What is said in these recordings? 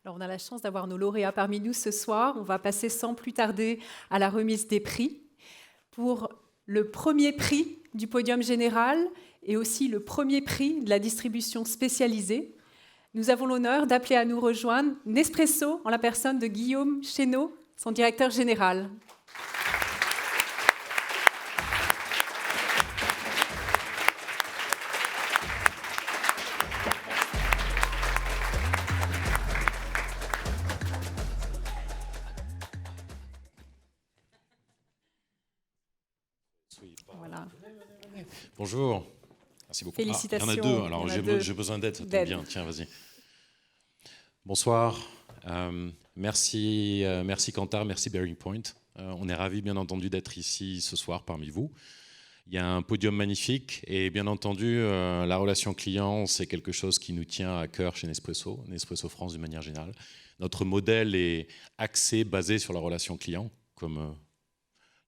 Alors, on a la chance d'avoir nos lauréats parmi nous ce soir. On va passer sans plus tarder à la remise des prix. Pour le premier prix du podium général et aussi le premier prix de la distribution spécialisée, nous avons l'honneur d'appeler à nous rejoindre Nespresso en la personne de Guillaume Chénaud, son directeur général. Voilà. Bonjour. Merci beaucoup. Félicitations. Il y en a deux, alors j'ai besoin d'aide, ça tombe bien. Tiens, vas-y. Bonsoir. Merci Kantar, merci Bearing Point. On est ravis, bien entendu, d'être ici ce soir parmi vous. Il y a un podium magnifique et bien entendu, la relation client, c'est quelque chose qui nous tient à cœur chez Nespresso, Nespresso France d'une manière générale. Notre modèle est axé, basé sur la relation client, comme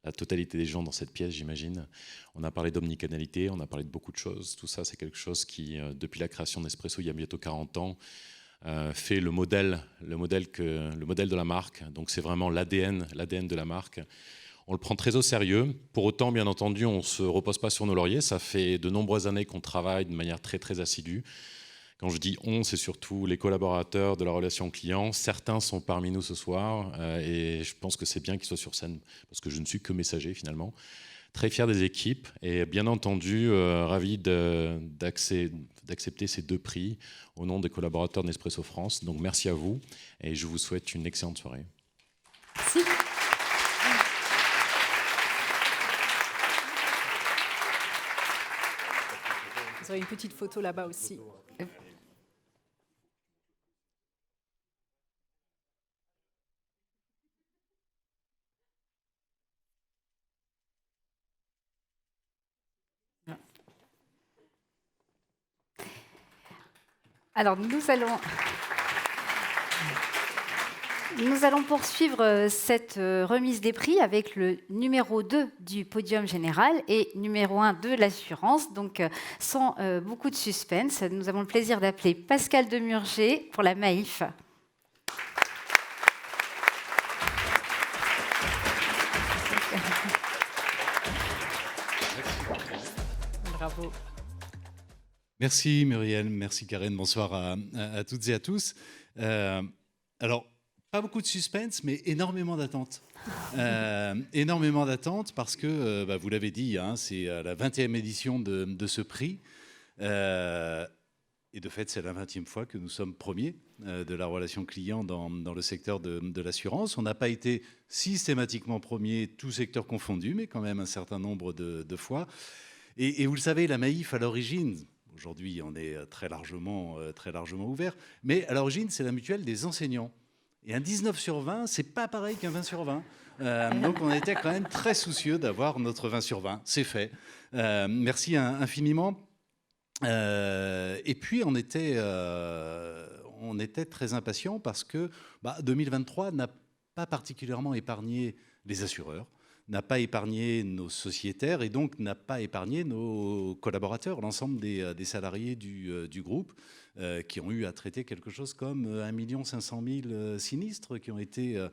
la totalité des gens dans cette pièce, j'imagine. On a parlé d'omnicanalité, on a parlé de beaucoup de choses. Tout ça, c'est quelque chose qui, depuis la création de Nespresso, il y a bientôt 40 ans, fait le modèle de la marque. Donc c'est vraiment l'ADN de la marque. On le prend très au sérieux. Pour autant, bien entendu, on ne se repose pas sur nos lauriers. Ça fait de nombreuses années qu'on travaille de manière très, très assidue. Quand je dis « on », c'est surtout les collaborateurs de la relation client. Certains sont parmi nous ce soir et je pense que c'est bien qu'ils soient sur scène parce que je ne suis que messager finalement. Très fier des équipes et bien entendu ravi d'accepter ces deux prix au nom des collaborateurs de Nespresso France. Donc merci à vous et je vous souhaite une excellente soirée. Merci. Vous aurez une petite photo là-bas aussi. Alors, nous allons poursuivre cette remise des prix avec le numéro 2 du podium général et numéro 1 de l'assurance. Donc, sans beaucoup de suspense, nous avons le plaisir d'appeler Pascal Demurger pour la Maïf. Bravo. Merci Muriel, merci Karen, bonsoir à toutes et à tous. Alors, pas beaucoup de suspense, mais énormément d'attente. Énormément d'attente parce que, vous l'avez dit, hein, c'est la 20e édition de ce prix. Et de fait, c'est la 20e fois que nous sommes premiers de la relation client dans le secteur de l'assurance. On n'a pas été systématiquement premiers, tous secteurs confondus, mais quand même un certain nombre de fois. Et vous le savez, la Maïf, à l'origine... Aujourd'hui, on est très largement ouvert. Mais à l'origine, c'est la mutuelle des enseignants. Et un 19 sur 20, c'est pas pareil qu'un 20 sur 20. Donc, on était quand même très soucieux d'avoir notre 20 sur 20. C'est fait. Merci infiniment. Et puis, on était très impatients parce que 2023 n'a pas particulièrement épargné les assureurs, n'a pas épargné nos sociétaires et donc n'a pas épargné nos collaborateurs, l'ensemble des salariés du groupe qui ont eu à traiter quelque chose comme 1 500 000 sinistres qui ont été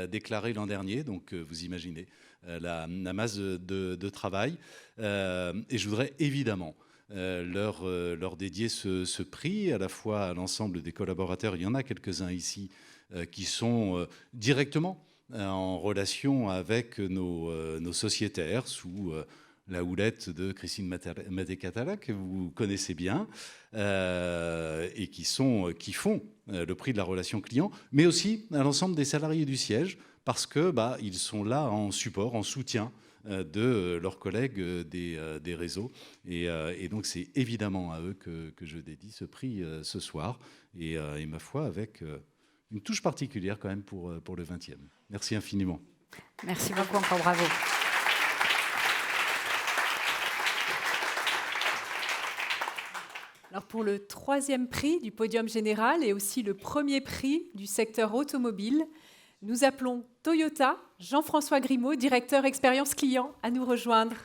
déclarés l'an dernier. Donc vous imaginez la masse de travail. Et je voudrais évidemment leur dédier ce prix, à la fois à l'ensemble des collaborateurs. Il y en a quelques-uns ici qui sont directement en relation avec nos sociétaires sous la houlette de Christine Maté-Catala, que vous connaissez bien, et qui font le prix de la relation client, mais aussi à l'ensemble des salariés du siège, parce que ils sont là en support, en soutien de leurs collègues des réseaux. Et donc, c'est évidemment à eux que je dédie ce prix ce soir, et ma foi, avec une touche particulière quand même pour le 20e. Merci infiniment. Merci beaucoup, encore bravo. Alors pour le 3e prix du podium général et aussi le 1er prix du secteur automobile, nous appelons Toyota, Jean-François Grimaud, directeur expérience client, à nous rejoindre.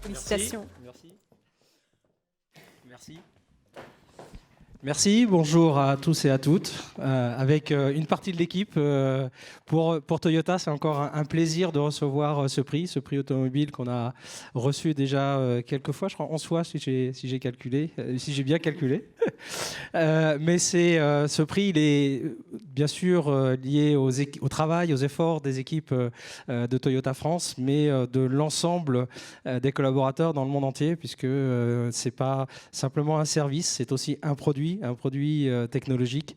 Félicitations. Merci. Merci, bonjour à tous et à toutes. Avec une partie de l'équipe, pour Toyota, c'est encore un plaisir de recevoir ce prix automobile qu'on a reçu déjà quelques fois, je crois 11 fois si j'ai calculé, si j'ai bien calculé. Mais ce prix, il est bien sûr lié au travail, aux efforts des équipes de Toyota France, mais de l'ensemble des collaborateurs dans le monde entier, puisque c'est pas simplement un service, c'est aussi un produit technologique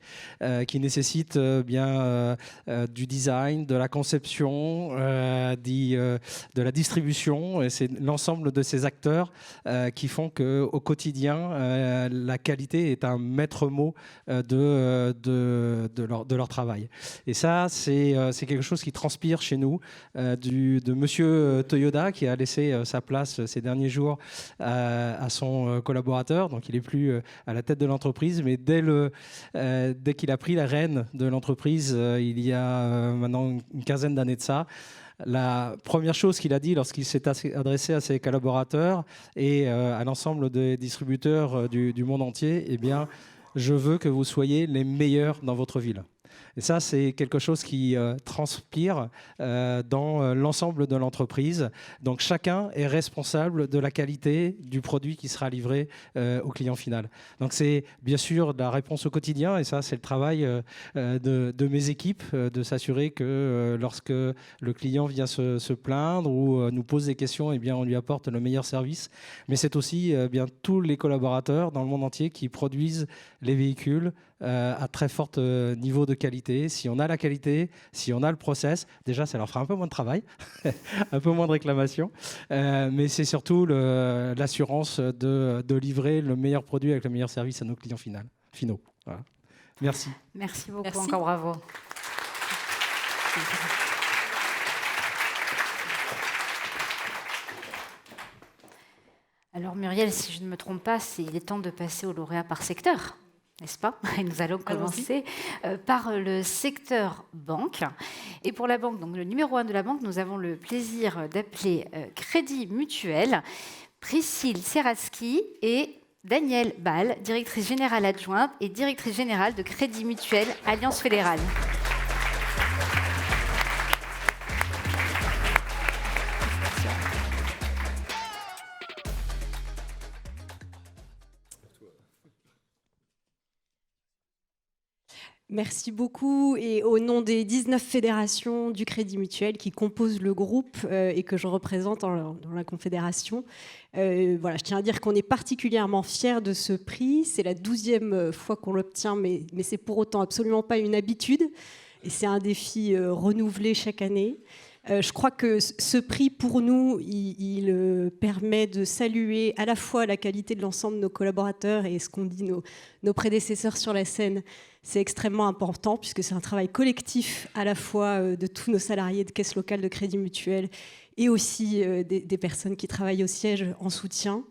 qui nécessite du design, de la conception, de la distribution. Et c'est l'ensemble de ces acteurs qui font qu'au quotidien, la qualité est un maître mot de leur travail. Et ça, c'est quelque chose qui transpire chez nous de Monsieur Toyoda, qui a laissé sa place ces derniers jours à son collaborateur. Donc, il n'est plus à la tête de l'entreprise, mais dès qu'il a pris la rêne de l'entreprise, il y a maintenant une quinzaine d'années de ça, la première chose qu'il a dit lorsqu'il s'est adressé à ses collaborateurs et à l'ensemble des distributeurs du monde entier, eh bien, je veux que vous soyez les meilleurs dans votre ville. Et ça, c'est quelque chose qui transpire dans l'ensemble de l'entreprise. Donc, chacun est responsable de la qualité du produit qui sera livré au client final. Donc, c'est bien sûr de la réponse au quotidien. Et ça, c'est le travail de mes équipes, de s'assurer que lorsque le client vient se plaindre ou nous pose des questions, eh bien, on lui apporte le meilleur service. Mais c'est aussi bien tous les collaborateurs dans le monde entier qui produisent les véhicules à très fort niveau de qualité. Si on a la qualité, si on a le process, déjà ça leur fera un peu moins de travail, un peu moins de réclamations, mais c'est surtout l'assurance de livrer le meilleur produit avec le meilleur service à nos clients finaux. Voilà. Merci. Merci beaucoup, Merci. encore bravo. Alors Muriel, si je ne me trompe pas, il est temps de passer au lauréat par secteur, n'est-ce pas? Et nous allons commencer par le secteur banque. Et pour la banque, donc le numéro 1 de la banque, nous avons le plaisir d'appeler Crédit Mutuel, Priscille Seratsky et Danielle Ball, directrice générale adjointe et directrice générale de Crédit Mutuel Alliance Fédérale. Merci beaucoup. Et au nom des 19 fédérations du Crédit Mutuel qui composent le groupe et que je représente dans la confédération, voilà, je tiens à dire qu'on est particulièrement fiers de ce prix. C'est la 12e fois qu'on l'obtient, mais c'est pour autant absolument pas une habitude. Et c'est un défi renouvelé chaque année. Je crois que ce prix, pour nous, il permet de saluer à la fois la qualité de l'ensemble de nos collaborateurs et ce qu'ont dit nos prédécesseurs sur la scène. C'est extrêmement important puisque c'est un travail collectif à la fois de tous nos salariés de caisse locale de Crédit Mutuel et aussi des personnes qui travaillent au siège en soutien.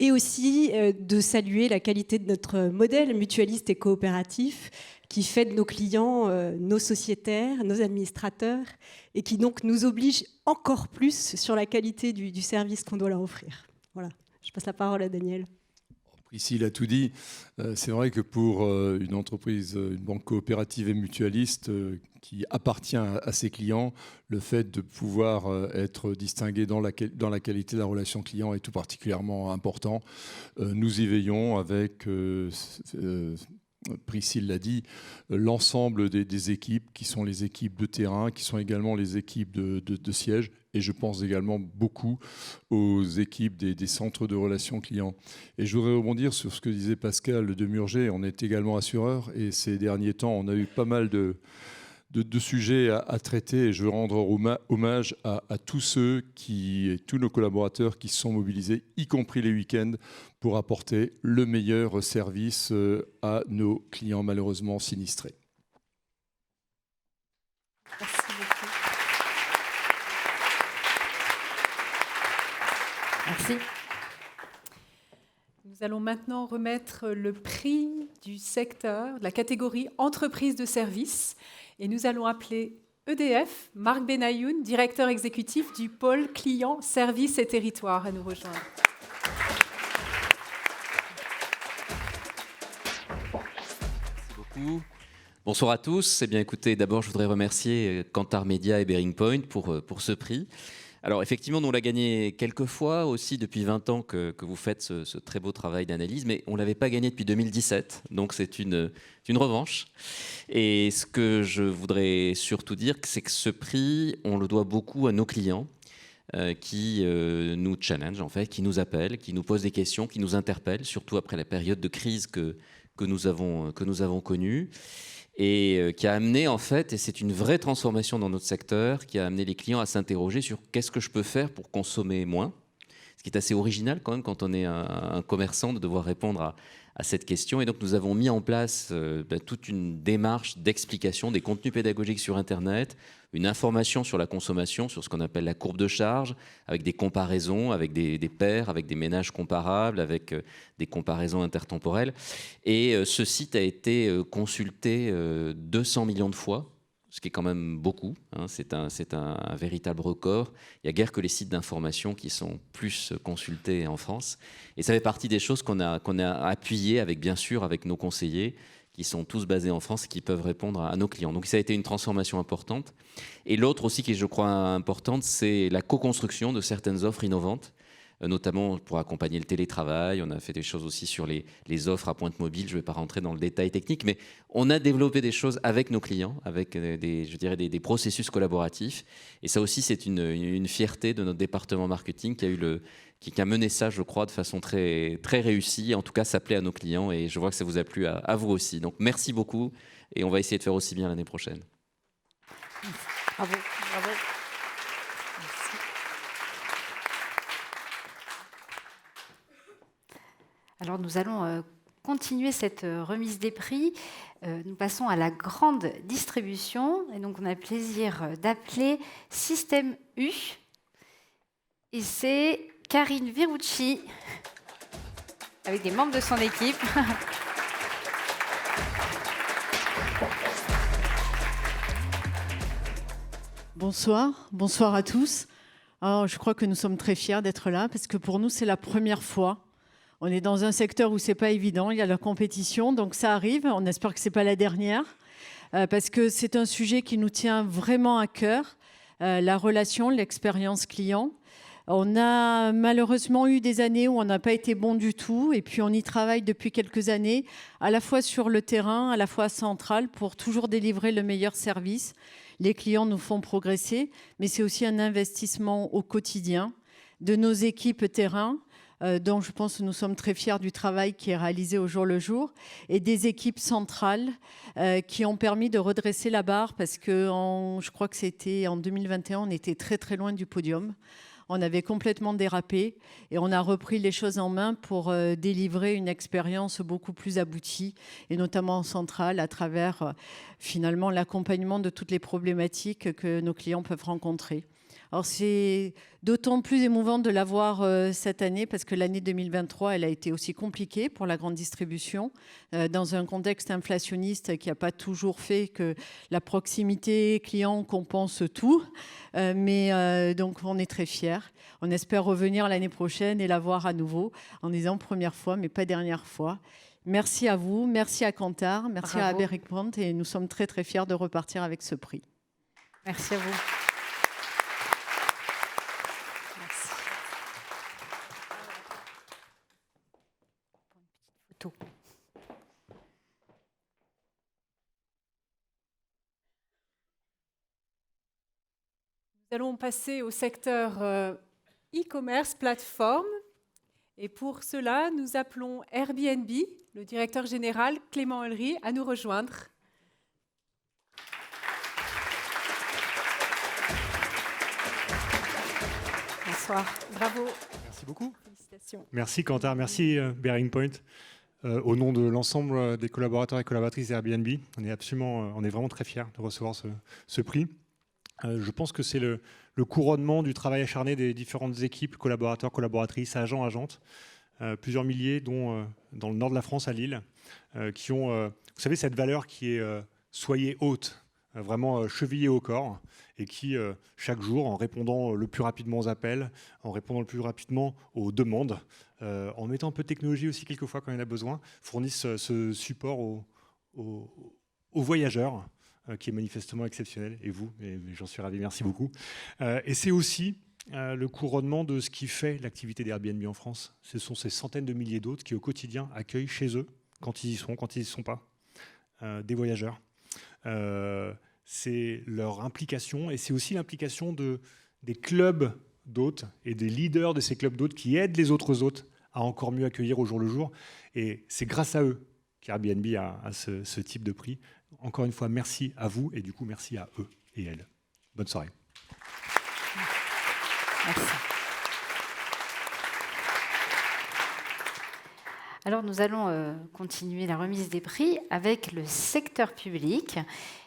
Et aussi de saluer la qualité de notre modèle mutualiste et coopératif qui fait de nos clients nos sociétaires, nos administrateurs, et qui donc nous oblige encore plus sur la qualité du service qu'on doit leur offrir. Voilà, je passe la parole à Daniel. Priscille a tout dit. C'est vrai que pour une entreprise, une banque coopérative et mutualiste qui appartient à ses clients, le fait de pouvoir être distingué dans la qualité de la relation client est tout particulièrement important. Nous y veillons avec... Priscille l'a dit, l'ensemble des équipes qui sont les équipes de terrain, qui sont également les équipes de siège, et je pense également beaucoup aux équipes des centres de relations clients. Et je voudrais rebondir sur ce que disait Pascal de Murger. On est également assureur, et ces derniers temps, on a eu pas mal de sujets à traiter, et je veux rendre hommage à tous ceux tous nos collaborateurs qui se sont mobilisés, y compris les week-ends, pour apporter le meilleur service à nos clients malheureusement sinistrés. Merci beaucoup. Merci. Nous allons maintenant remettre le prix du secteur, de la catégorie entreprise de service. Et nous allons appeler EDF, Marc Benayoun, directeur exécutif du pôle client, services et territoires, à nous rejoindre. Bonsoir à tous. Eh bien, écoutez, d'abord, je voudrais remercier Kantar Media et Bearing Point pour ce prix. Alors, effectivement, nous, on l'a gagné quelques fois aussi depuis 20 ans que vous faites ce très beau travail d'analyse, mais on ne l'avait pas gagné depuis 2017, donc c'est une revanche. Et ce que je voudrais surtout dire, c'est que ce prix, on le doit beaucoup à nos clients qui nous challenge, en fait, qui nous appellent, qui nous posent des questions, qui nous interpellent, surtout après la période de crise que nous avons connue. Et qui a amené, en fait, et c'est une vraie transformation dans notre secteur, qui a amené les clients à s'interroger sur qu'est-ce que je peux faire pour consommer moins, ce qui est assez original quand même quand on est un commerçant de devoir répondre à cette question. Et donc nous avons mis en place toute une démarche d'explication des contenus pédagogiques sur Internet, une information sur la consommation, sur ce qu'on appelle la courbe de charge, avec des comparaisons, avec des pairs, avec des ménages comparables, avec des comparaisons intertemporelles. Et ce site a été consulté 200 millions de fois, ce qui est quand même beaucoup, hein. C'est un véritable record. Il n'y a guère que les sites d'information qui sont plus consultés en France. Et ça fait partie des choses qu'on a appuyées avec, bien sûr, avec nos conseillers, qui sont tous basés en France et qui peuvent répondre à nos clients. Donc ça a été une transformation importante. Et l'autre aussi qui est, je crois, importante, c'est la co-construction de certaines offres innovantes, notamment pour accompagner le télétravail. On a fait des choses aussi sur les offres à pointe mobile. Je ne vais pas rentrer dans le détail technique, mais on a développé des choses avec nos clients, avec des processus collaboratifs. Et ça aussi, c'est une fierté de notre département marketing qui a mené ça, je crois, de façon très, très réussie. En tout cas, ça plaît à nos clients et je vois que ça vous a plu à vous aussi. Donc, merci beaucoup et on va essayer de faire aussi bien l'année prochaine. Bravo. Bravo. Merci. Alors, nous allons continuer cette remise des prix. Nous passons à la grande distribution. Et donc, on a le plaisir d'appeler Système U. Et c'est Karine Virucci, avec des membres de son équipe. Bonsoir à tous. Alors, je crois que nous sommes très fiers d'être là, parce que pour nous, c'est la première fois. On est dans un secteur où ce n'est pas évident, il y a la compétition, donc ça arrive. On espère que ce n'est pas la dernière, parce que c'est un sujet qui nous tient vraiment à cœur, la relation, l'expérience client. On a malheureusement eu des années où on n'a pas été bon du tout et puis on y travaille depuis quelques années, à la fois sur le terrain, à la fois central, pour toujours délivrer le meilleur service. Les clients nous font progresser, mais c'est aussi un investissement au quotidien de nos équipes terrain, dont je pense que nous sommes très fiers du travail qui est réalisé au jour le jour, et des équipes centrales qui ont permis de redresser la barre parce que je crois que c'était en 2021, on était très très loin du podium. On avait complètement dérapé et on a repris les choses en main pour délivrer une expérience beaucoup plus aboutie et notamment en centrale à travers finalement l'accompagnement de toutes les problématiques que nos clients peuvent rencontrer. Alors c'est d'autant plus émouvant de l'avoir cette année parce que l'année 2023, elle a été aussi compliquée pour la grande distribution dans un contexte inflationniste qui n'a pas toujours fait que la proximité client compense tout. Donc on est très fiers. On espère revenir l'année prochaine et l'avoir à nouveau en disant première fois mais pas dernière fois. Merci à vous, merci à Kantar, merci Bravo. À Bearing Point et nous sommes très très fiers de repartir avec ce prix. Merci à vous. Nous allons passer au secteur e-commerce, plateforme. Et pour cela, nous appelons Airbnb, le directeur général Clément Ollery, à nous rejoindre. Bonsoir, bravo. Merci beaucoup. Félicitations. Merci Kantar, merci Bearing Point. Au nom de l'ensemble des collaborateurs et collaboratrices d'Airbnb, on est vraiment très fiers de recevoir ce prix. Je pense que c'est le couronnement du travail acharné des différentes équipes, collaborateurs, collaboratrices, agents, agentes, plusieurs milliers, dont dans le nord de la France, à Lille, qui ont, vous savez, cette valeur qui est soyez hôte. vraiment chevillés au corps et qui, chaque jour, en répondant le plus rapidement aux appels, en répondant le plus rapidement aux demandes, en mettant un peu de technologie aussi quelquefois quand il y en a besoin, fournissent ce support aux voyageurs, qui est manifestement exceptionnel. Et vous, et j'en suis ravi, merci beaucoup. Et c'est aussi le couronnement de ce qui fait l'activité d'Airbnb en France. Ce sont ces centaines de milliers d'autres qui, au quotidien, accueillent chez eux, quand ils y sont, quand ils n'y sont pas, des voyageurs. C'est leur implication et c'est aussi l'implication des clubs d'hôtes et des leaders de ces clubs d'hôtes qui aident les autres hôtes à encore mieux accueillir au jour le jour. Et c'est grâce à eux qu'Airbnb a ce type de prix. Encore une fois, merci à vous et du coup, merci à eux et elles. Bonne soirée. Merci. Alors nous allons continuer la remise des prix avec le secteur public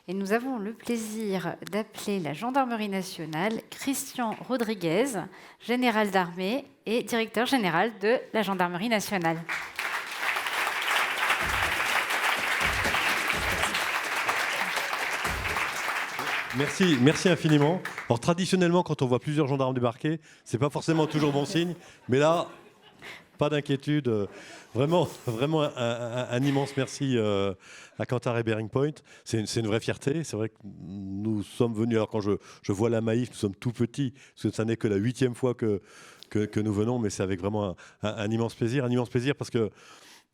et nous avons le plaisir d'appeler la Gendarmerie nationale Christian Rodriguez, général d'armée et directeur général de la Gendarmerie nationale. Merci infiniment. Alors traditionnellement, quand on voit plusieurs gendarmes débarquer, c'est pas forcément toujours bon signe, mais là, pas d'inquiétude. Vraiment un immense merci à Kantar et Bearing Point. C'est une vraie fierté. C'est vrai que nous sommes venus, alors quand je vois la Maïf, nous sommes tout petits, parce que ça n'est que la 8e fois que nous venons, mais c'est avec vraiment un immense plaisir. Un immense plaisir parce que,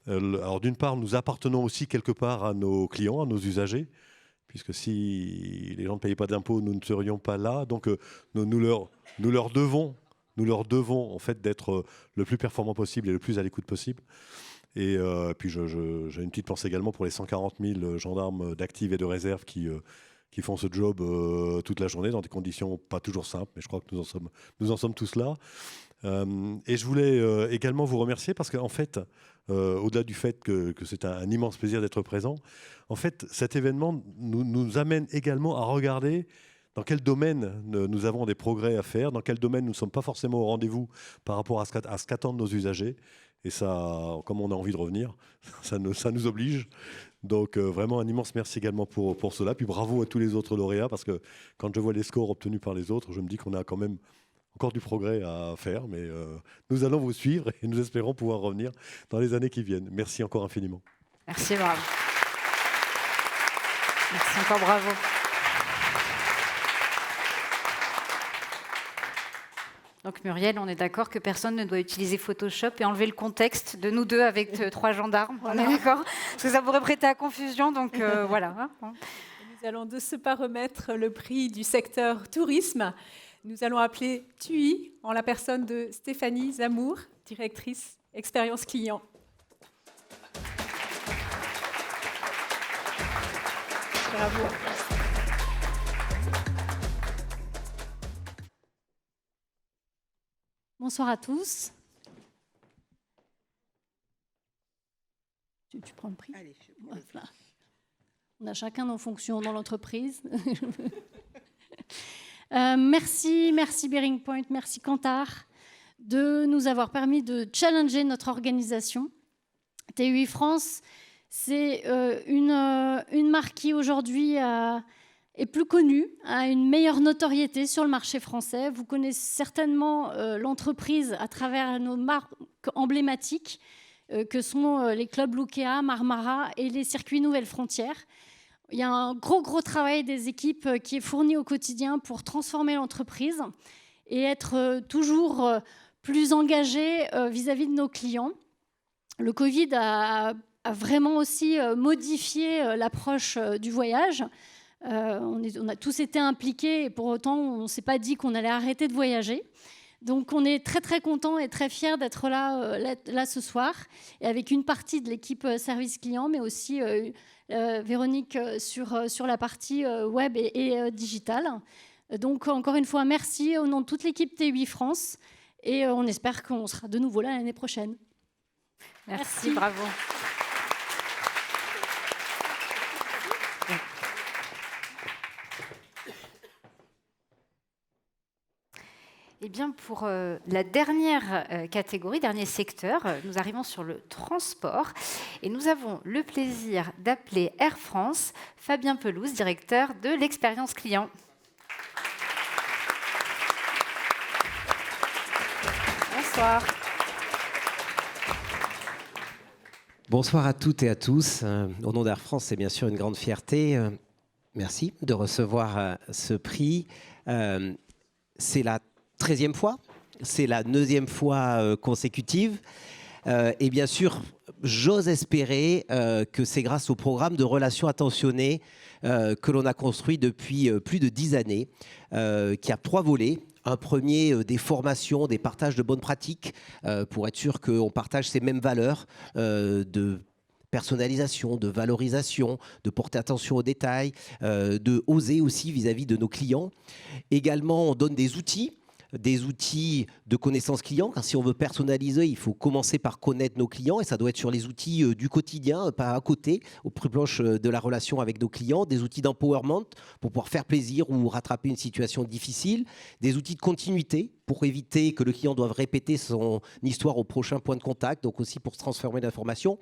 alors d'une part, nous appartenons aussi quelque part à nos clients, à nos usagers, puisque si les gens ne payaient pas d'impôts, nous ne serions pas là. Donc nous leur devons en fait d'être le plus performant possible et le plus à l'écoute possible. Et puis j'ai une petite pensée également pour les 140 000 gendarmes d'active et de réserve qui font ce job toute la journée dans des conditions pas toujours simples, mais je crois que nous en sommes tous là. Et je voulais également vous remercier parce qu'en fait, au-delà du fait que c'est un immense plaisir d'être présent, en fait, cet événement nous amène également à regarder dans quel domaine nous avons des progrès à faire, dans quel domaine nous ne sommes pas forcément au rendez-vous par rapport à ce qu'attendent nos usagers. Et ça, comme on a envie de revenir, ça nous oblige. Donc vraiment un immense merci également pour cela. Puis bravo à tous les autres lauréats, parce que quand je vois les scores obtenus par les autres, je me dis qu'on a quand même encore du progrès à faire. Mais nous allons vous suivre et nous espérons pouvoir revenir dans les années qui viennent. Merci encore infiniment. Merci, bravo. Merci encore, bravo. Donc Muriel, on est d'accord que personne ne doit utiliser Photoshop et enlever le contexte de nous deux avec 3 gendarmes. Voilà. On est d'accord ? Parce que ça pourrait prêter à confusion, donc voilà. Nous allons de ce pas remettre le prix du secteur tourisme. Nous allons appeler TUI en la personne de Stéphanie Zamour, directrice expérience client. Bravo. Bonsoir à tous. Tu prends le prix ? Allez, voilà. On a chacun nos fonctions dans l'entreprise. Merci Bearing Point, merci Kantar de nous avoir permis de challenger notre organisation. TUI France, c'est une marque qui aujourd'hui est plus connue, a une meilleure notoriété sur le marché français. Vous connaissez certainement l'entreprise à travers nos marques emblématiques que sont les clubs Lukea, Marmara et les circuits Nouvelles Frontières. Il y a un gros travail des équipes qui est fourni au quotidien pour transformer l'entreprise et être toujours plus engagé vis-à-vis de nos clients. Le Covid a vraiment aussi modifié l'approche du voyage. On a tous été impliqués et pour autant, on ne s'est pas dit qu'on allait arrêter de voyager. Donc, on est très contents et très fiers d'être là ce soir et avec une partie de l'équipe service client, mais aussi Véronique sur la partie web et digitale. Donc, encore une fois, merci au nom de toute l'équipe TUI France et on espère qu'on sera de nouveau là l'année prochaine. Merci. Bravo. Eh bien, pour la dernière catégorie, dernier secteur, nous arrivons sur le transport et nous avons le plaisir d'appeler Air France Fabien Pelouse, directeur de l'expérience client. Bonsoir. Bonsoir à toutes et à tous. Au nom d'Air France, c'est bien sûr une grande fierté. Merci de recevoir ce prix. C'est la 13e fois, c'est la 9e fois consécutive. Et bien sûr, j'ose espérer que c'est grâce au programme de relations attentionnées que l'on a construit depuis plus de 10 années, qui a 3 volets. Un premier, des formations, des partages de bonnes pratiques, pour être sûr qu'on partage ces mêmes valeurs de personnalisation, de valorisation, de porter attention aux détails, de oser aussi vis-à-vis de nos clients. Également, on donne des outils de connaissance client, car si on veut personnaliser, il faut commencer par connaître nos clients, et ça doit être sur les outils du quotidien, pas à côté, au plus proche de la relation avec nos clients, des outils d'empowerment pour pouvoir faire plaisir ou rattraper une situation difficile, des outils de continuité pour éviter que le client doive répéter son histoire au prochain point de contact, donc aussi pour se transformer l'information.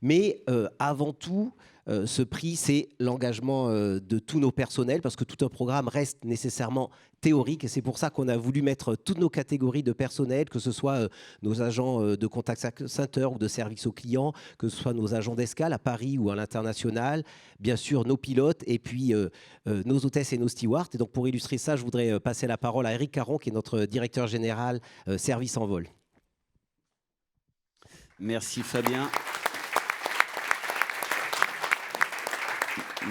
Mais avant tout, ce prix, c'est l'engagement de tous nos personnels, parce que tout un programme reste nécessairement théorique, et c'est pour ça qu'on a voulu mettre toutes nos catégories de personnel, que ce soit nos agents de contact center ou de service aux clients, que ce soit nos agents d'escale à Paris ou à l'international, bien sûr nos pilotes, et puis nos hôtesses et nos stewards. Et donc pour illustrer ça, je voudrais passer la parole à Eric Caron, qui est notre directeur général service en vol. Merci Fabien.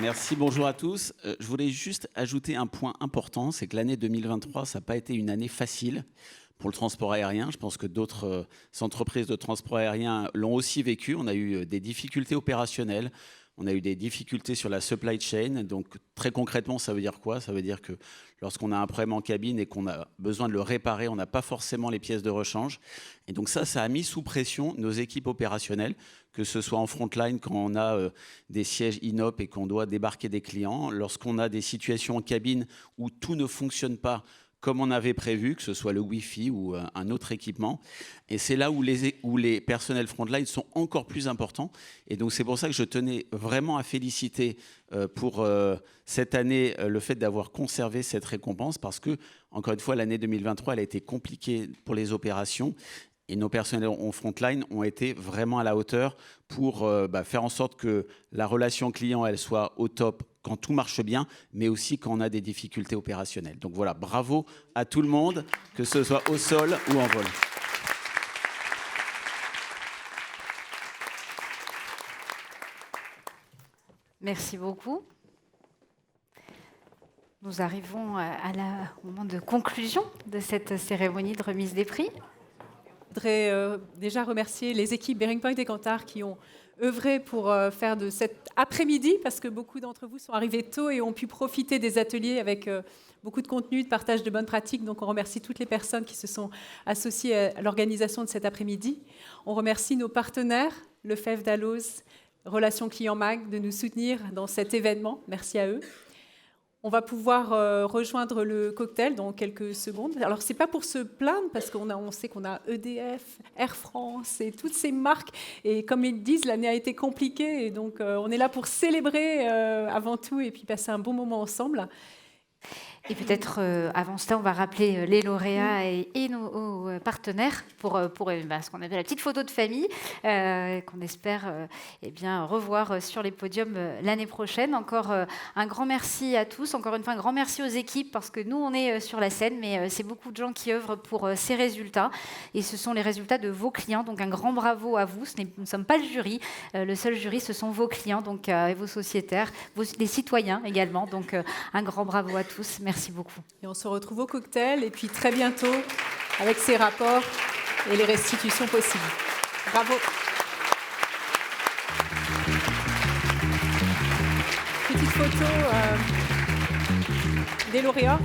Merci, bonjour à tous. Je voulais juste ajouter un point important, c'est que l'année 2023, ça n'a pas été une année facile pour le transport aérien. Je pense que d'autres entreprises de transport aérien l'ont aussi vécu. On a eu des difficultés opérationnelles, on a eu des difficultés sur la supply chain. Donc très concrètement, ça veut dire quoi? Ça veut dire que lorsqu'on a un problème en cabine et qu'on a besoin de le réparer, on n'a pas forcément les pièces de rechange. Et donc ça a mis sous pression nos équipes opérationnelles, que ce soit en frontline quand on a des sièges INOP et qu'on doit débarquer des clients, lorsqu'on a des situations en cabine où tout ne fonctionne pas comme on avait prévu, que ce soit le Wi-Fi ou un autre équipement. Et c'est là où les personnels frontline sont encore plus importants. Et donc c'est pour ça que je tenais vraiment à féliciter pour cette année le fait d'avoir conservé cette récompense, parce que, encore une fois, l'année 2023, elle a été compliquée pour les opérations. Et nos personnels en frontline ont été vraiment à la hauteur pour faire en sorte que la relation client elle soit au top quand tout marche bien, mais aussi quand on a des difficultés opérationnelles. Donc voilà, bravo à tout le monde, que ce soit au sol ou en vol. Merci beaucoup. Nous arrivons au moment de conclusion de cette cérémonie de remise des prix. Je voudrais déjà remercier les équipes Bearing Point et Kantar qui ont œuvré pour faire de cet après-midi, parce que beaucoup d'entre vous sont arrivés tôt et ont pu profiter des ateliers avec beaucoup de contenu, de partage de bonnes pratiques. Donc on remercie toutes les personnes qui se sont associées à l'organisation de cet après-midi. On remercie nos partenaires, le FEF Dalloz, Relations Clients Mag, de nous soutenir dans cet événement. Merci à eux. On va pouvoir rejoindre le cocktail dans quelques secondes. Alors, ce n'est pas pour se plaindre, parce qu'on sait qu'on a EDF, Air France et toutes ces marques. Et comme ils disent, l'année a été compliquée. Et donc, on est là pour célébrer avant tout et puis passer un bon moment ensemble. Et peut-être, avant cela, on va rappeler les lauréats et nos partenaires pour ce qu'on appelle la petite photo de famille, qu'on espère revoir sur les podiums l'année prochaine. Encore un grand merci à tous. Encore une fois, un grand merci aux équipes, parce que nous, on est sur la scène, mais c'est beaucoup de gens qui œuvrent pour ces résultats. Et ce sont les résultats de vos clients. Donc, un grand bravo à vous. Nous ne sommes pas le jury. Le seul jury, ce sont vos clients, donc, et vos sociétaires, les citoyens également. Donc, un grand bravo à tous. Merci beaucoup. Et on se retrouve au cocktail et puis très bientôt avec ces rapports et les restitutions possibles. Bravo. Petite photo des lauréats.